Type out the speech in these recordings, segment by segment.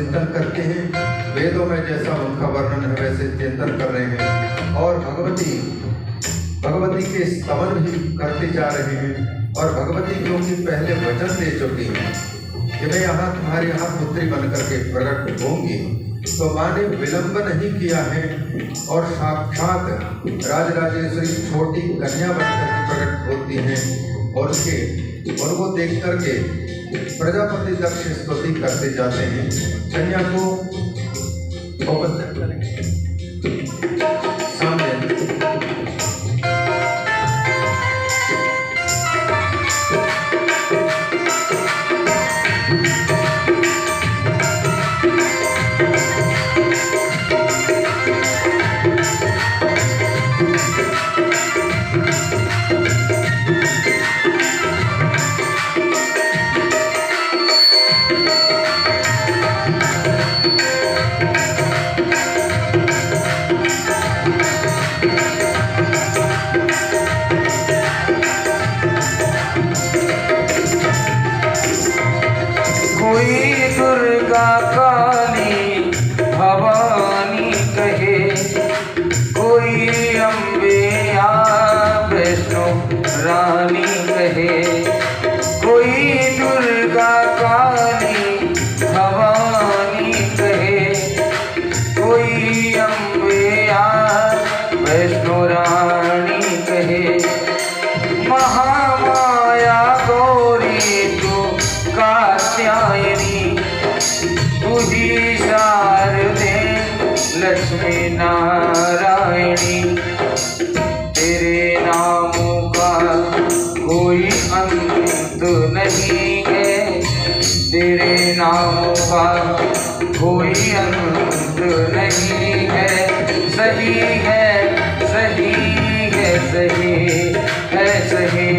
चिंतन करते हैं। वेदों में जैसा उनका वर्णन है वैसे चिंतन कर रहे हैं और भगवती के स्तवन भी करते जा रहे हैं। और भगवती क्योंकि पहले वचन दे चुकी हैं कि मैं यहाँ तुम्हारे यहाँ पुत्री बन करके प्रकट होंगी, तो माँ ने विलंब नहीं किया है और साक्षात राजराजेश्वरी छोटी कन्या बनकर के प्रकट होती हैं और उनको देख करके प्रजापति दक्ष स्तुति करते जाते हैं। कन्या को सामने रानी कहे, कोई दुर्गा काली भवानी कहे, कोई अम्बे वैष्णो रानी कहे। महामाया गौरी तू कात्यायनी, तू ही शारदे लक्ष्मी नारायणी। तेरे नामों का कोई अंत नहीं है, तेरे नामों का कोई अंत नहीं है। सही है सही है सही है सही।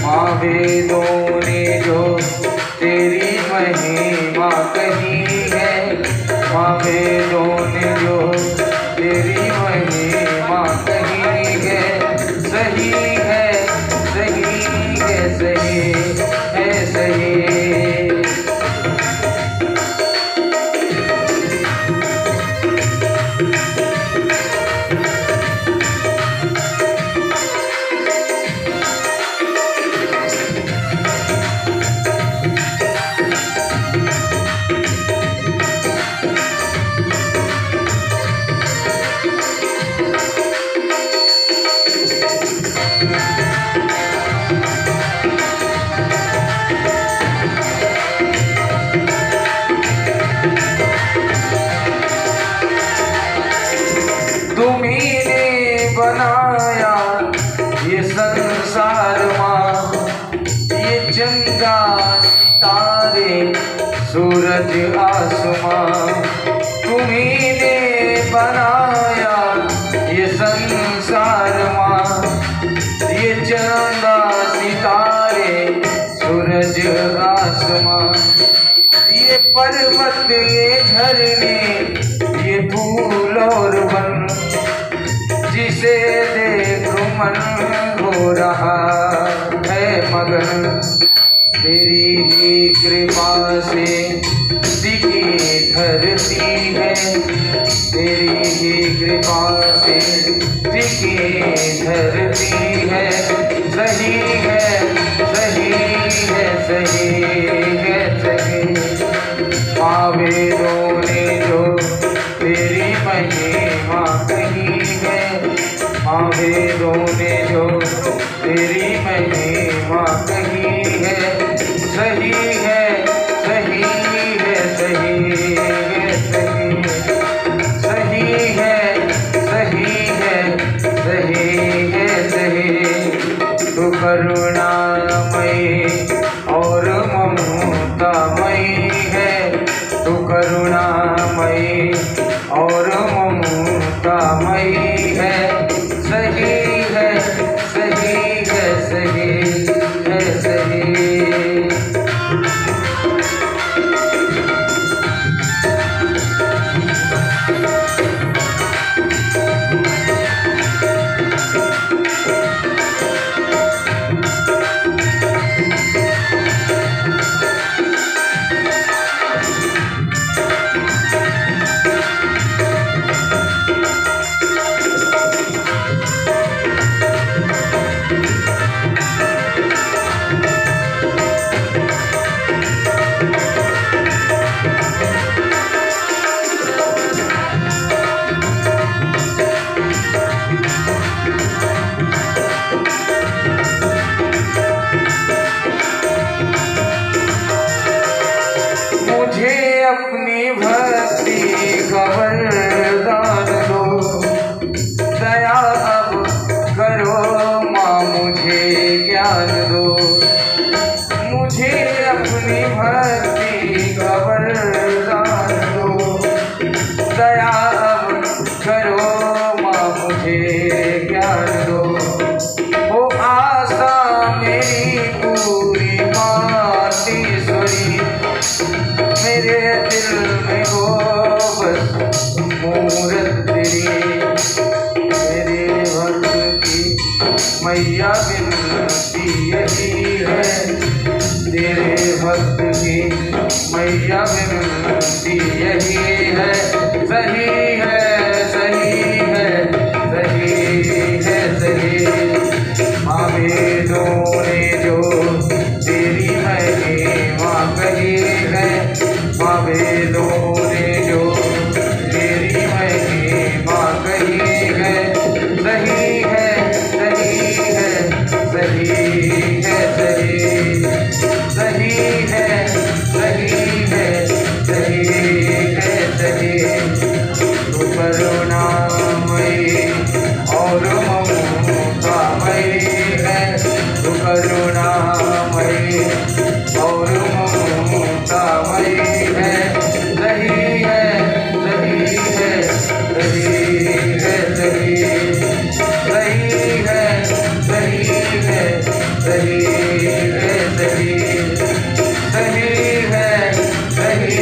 माँ वेदों ने जो तेरी महिमा कही है, माँ वेदों ने जो तेरी महिमा कही है। सही है सही है सही है सही। बनाया ये संसार माँ, ये चंदा सितारे सूरज आसमां, तुम्ही ने बनाया ये संसार माँ, ये चंदा सितारे सूरज आसमां। ये पर्वत ये झरने ये फूल और वन, जिसे देख मन हो रहा है मगन। तेरी ही कृपा से टिकी धरती है, तेरी ही कृपा से टिकी धरती है। सही है सही है सही है सही। माँ वेदों ने जो तेरी महिमा कही है, माँ वेदों ने जो तेरी महिमा कही है। सही है सही है सही है सही। सही है सही है सही है सही। तू करुणामयी और ममतामयी है, तू करुणामयी और ममतामयी है। सही है सही है सही है सही। मूरत तेरे भक्त की मैया विनती यही है, तेरे भक्त की मैया विनती यही है। सही है सही है सही है सही, माँ वेदों ने जो तेरी महिमा कही है, माँ वेदों ने जो तेरी महिमा कही है। सही है सही है सही है सही, सही है सही है सही है सही। तू करुणामयी और ममतामयी है, तू करुणामयी और ममतामयी है। सही है सही है सही है सही, सही है सही है सही है सही, सही है सही है सही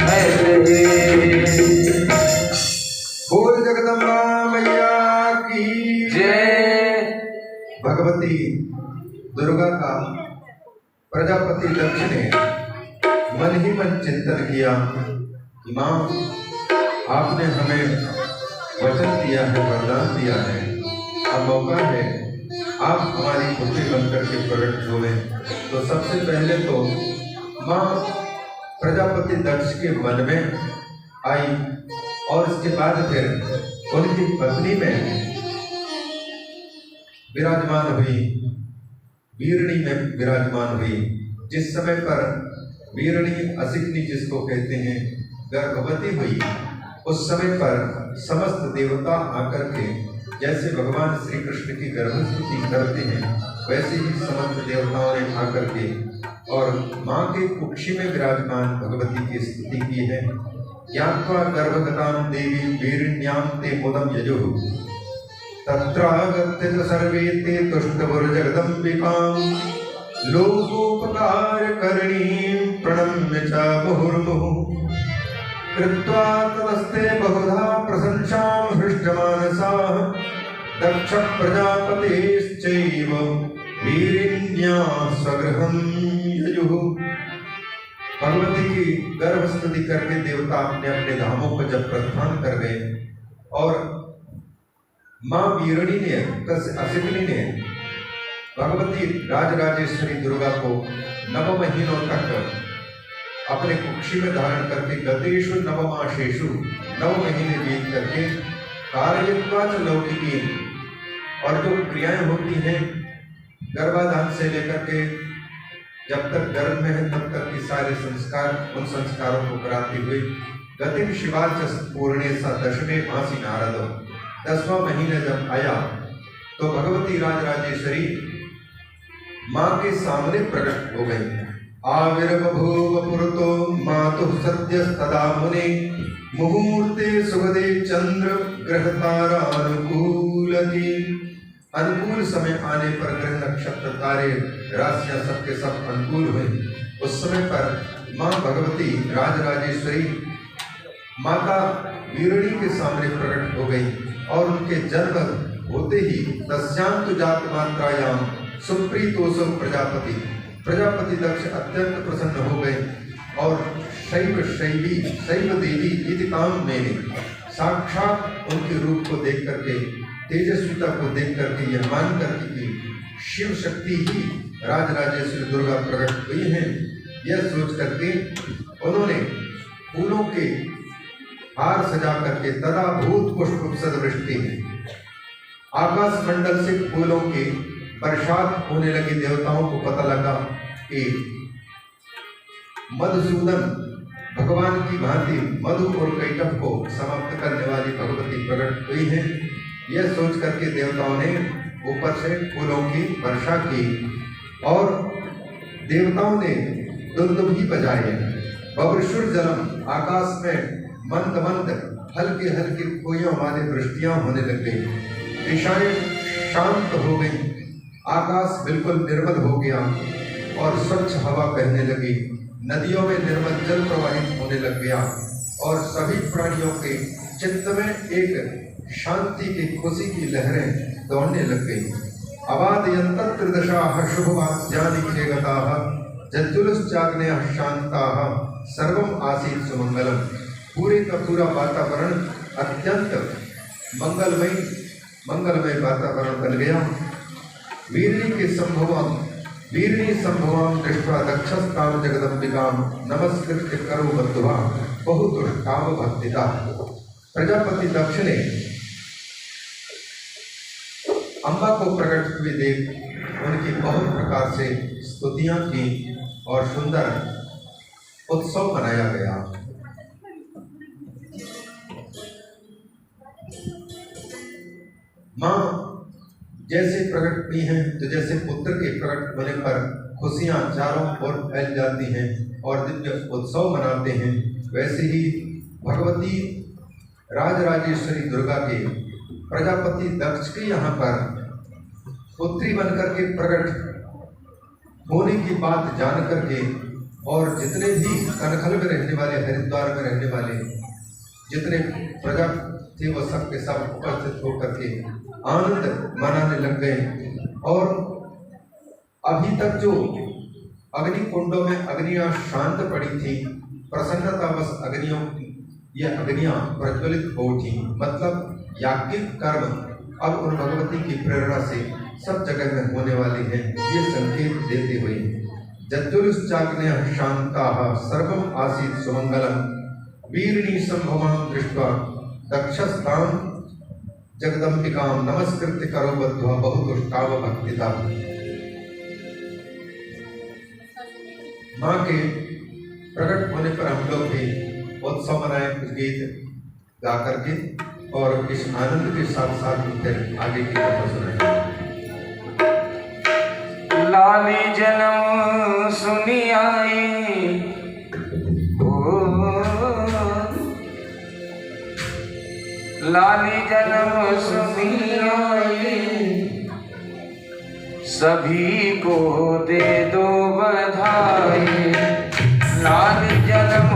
है सही। बोल जगदम्बा मैया की जय। भगवती दुर्गा का प्रजापति दक्ष ने मन ही मन चिंतन किया कि माँ, आपने हमें वचन दिया है, वरदान दिया है, अब मौका है आप हमारी पुत्री बनकर के प्रकट हुए। तो सबसे पहले तो माँ प्रजापति दक्ष के वन में आई और इसके बाद फिर उनकी पत्नी में विराजमान हुई, वीरणी में विराजमान हुई। जिस समय पर वीरणी असिकनी जिसको कहते हैं गर्भवती हुई, उस समय पर समस्त देवता आकर के जैसे भगवान श्री कृष्ण की गर्भस्तुति करते हैं, वैसे ही समस्त देवताओं ने आकर के और माँ के कुक्षी में विराजमान भगवती की स्तुति की है। ज्ञात्वा गर्भगतां देवी वीरिण्यां ते मुदं यजुः, तत्रागत्य च सर्वे ते तुष्टुर्जगदम्बिकां, लोकोपकारकरणीं प्रणम्य च मुहुर्मुहुः, कृत्वा तदस्ते बहुधा प्रशंसां हृष्टमानसाः, दक्ष प्रजापतेश्चैव वीरिण्या स्वगृहं ययुः। भगवती की गर्भ स्तुति करके देवता अपने अपने धामों को जब प्रस्थान कर गए और माँ वीरणी ने असिकनी ने भगवती राजराजेश्वरी दुर्गा को 9 महीनों तक अपने कुक्षी में धारण करके गतेषु 9 मासेषु 9 महीने बीत करके कार्यत्वाच लौकिकी, और जो क्रियाएं होती हैं गर्भाधान से लेकर के जब तक गर्भ में है तब तक की सारे संस्कार, उन संस्कारों को कराती हुई गतिम शिवाच पूर्णे सा दशमे मासी नारद, 10वां महीने जब आया तो भगवती राजराजेश्वरी माँ के सामने प्रकट हो गई। आविर्बभूव पुरतो मातुः सद्यस्तदा मुने, मुहूर्ते सुगदे चंद्र ग्रहतारानुकूलति। अनुकूल समय आने पर ग्रह नक्षत्र तारे राशियां सबके सब अनुकूल हुए। उस समय पर माँ भगवती राजराजेश्वरी माता वीरणी के सामने प्रकट हो गई और उनके जन्म होते ही तस्यांतु जात मात्रायाम सुप्रीतोषो प्रजापति, प्रजापति दक्ष अत्यंत प्रसन्न हो गए और शैव शैवी शैव देवी इति ताम मैंने साक्षात उनके रूप को देख करके, तेजस्विता को देख करके यह मान करके कि शिव शक्ति ही राजराजेश्वरी दुर्गा प्रकट हुई हैं, यह सोच करके उन्होंने फूलों के हार सजा करके तदा भूत पुष्प सदवृष्टि है, आकाश मंडल से फूलों के बरसात होने लगी। देवताओं को पता लगा कि मधुसूदन भगवान की भांति मधु और कैटभ को समाप्त करने वाली भगवती प्रकट हुई है। यह सोच करके देवताओं ने ऊपर से फूलों की वर्षा की और देवताओं ने दुंदुभी बजाए। बब्रशुर जलम, आकाश में मंद मंद हल्के हल्के कोयों वाले वृष्टियां होने लग गई। दिशाएं शांत हो गई, आकाश बिल्कुल निर्मल हो गया और स्वच्छ हवा बहने लगी। नदियों में निर्मल जल प्रवाहित होने लग गया और सभी प्राणियों के चित्त में एक शांति की खुशी की लहरें दौड़ने लग गई। अवादयन्त त्रिदशाः शुभवाक्यानि खेगताः जज्जुलश्चाग्नेयः शान्ताः सर्वम आसीत् सुमंगलम। पूरे का पूरा वातावरण अत्यंत मंगलमय वातावरण बन गया। वीरणी संभवाम दृष्ट्वा दक्षस्ताम जगदम्बिकाम नमस्कृत्य करो बद्धवा बहुदुष्टाव भक्तिता। प्रजापति दक्ष ने अम्बा को प्रकट हुए देख उनकी बहुत प्रकार से स्तुतियां की और सुंदर उत्सव मनाया गया। माँ जैसे प्रकट हुई हैं तो जैसे पुत्र के प्रकट होने पर खुशियां चारों ओर फैल जाती हैं और दिव्य उत्सव मनाते हैं, वैसे ही भगवती राजराजेश्वरी दुर्गा के प्रजापति दक्ष के यहाँ पर पुत्री बनकर के प्रकट होने की बात जान करके और जितने भी कनखल में रहने वाले, हरिद्वार में रहने वाले जितने प्रजा थे वो सब के सब उपस्थित होकर के आनंद मनाने लग गए। और अभी तक जो अग्नि कुंडों में अग्नियां शांत पड़ी थी, प्रसन्नतावश अग्नियों की ये अग्नियां प्रज्वलित हो उठी। मतलब याज्ञिक कर्म अब उन भगवती की प्रेरणा से सब जगह में होने वाले हैं, ये संकेत देते हुए जज्जुलश्चाग्नेयः शान्ताः सर्वम आसीत् सुमंगलम। वीरणी संभवाम दृष्ट्वा दक्षस्ताम जगदम्बिकाम नमस्कृत्य करो बद्धवा बहुदुष्टाव भक्तिता। माँ के प्रकट होने पर हम लोग भी उत्सव मनाए, कुछ गीत गा करके और इस आनंद के साथ साथ फिर आगे की कथा सुनाए। लाली जन्म सुनी आई लाली जन्म सुनी आई, सभी को दे दो बधाई। लाली जन्म